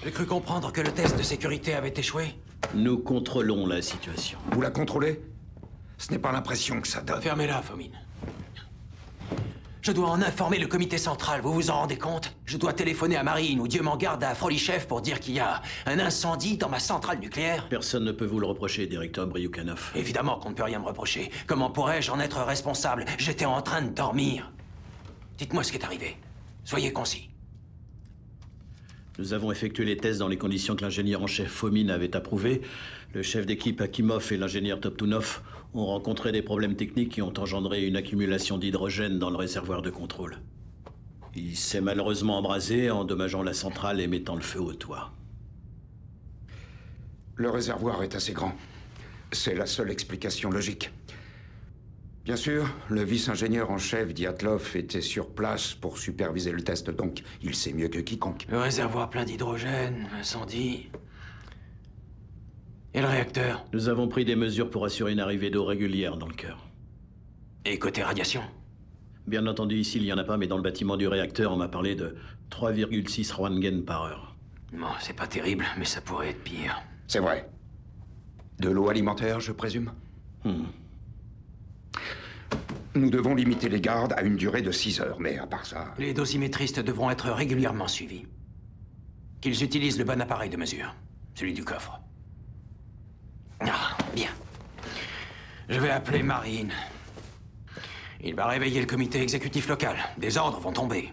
J'ai cru comprendre que le test de sécurité avait échoué. Nous contrôlons la situation. Vous la contrôlez? Ce n'est pas l'impression que ça donne. Fermez-la, Fomine. Je dois en informer le comité central, vous vous en rendez compte? Je dois téléphoner à Marine ou Dieu m'en garde à Frolichev pour dire qu'il y a un incendie dans ma centrale nucléaire. Personne ne peut vous le reprocher, directeur Bryukhanov. Évidemment qu'on ne peut rien me reprocher. Comment pourrais-je en être responsable? J'étais en train de dormir. Dites-moi ce qui est arrivé. Soyez concis. Nous avons effectué les tests dans les conditions que l'ingénieur en chef Fomin avait approuvées. Le chef d'équipe Akimov et l'ingénieur Toptunov ont rencontré des problèmes techniques qui ont engendré une accumulation d'hydrogène dans le réservoir de contrôle. Il s'est malheureusement embrasé, endommageant la centrale et mettant le feu au toit. Le réservoir est assez grand. C'est la seule explication logique. Bien sûr, le vice-ingénieur en chef Dyatlov était sur place pour superviser le test, donc il sait mieux que quiconque. Le réservoir plein d'hydrogène, incendie... Et le réacteur? Nous avons pris des mesures pour assurer une arrivée d'eau régulière dans le cœur. Et côté radiation? Bien entendu, ici, il n'y en a pas, mais dans le bâtiment du réacteur, on m'a parlé de 3,6 Röntgen par heure. Bon, c'est pas terrible, mais ça pourrait être pire. C'est vrai. De l'eau alimentaire, je présume? Nous devons limiter les gardes à une durée de 6 heures, mais à part ça... Les dosimétristes devront être régulièrement suivis. Qu'ils utilisent le bon appareil de mesure, celui du coffre. Ah, bien. Je vais appeler Marine. Il va réveiller le comité exécutif local. Des ordres vont tomber.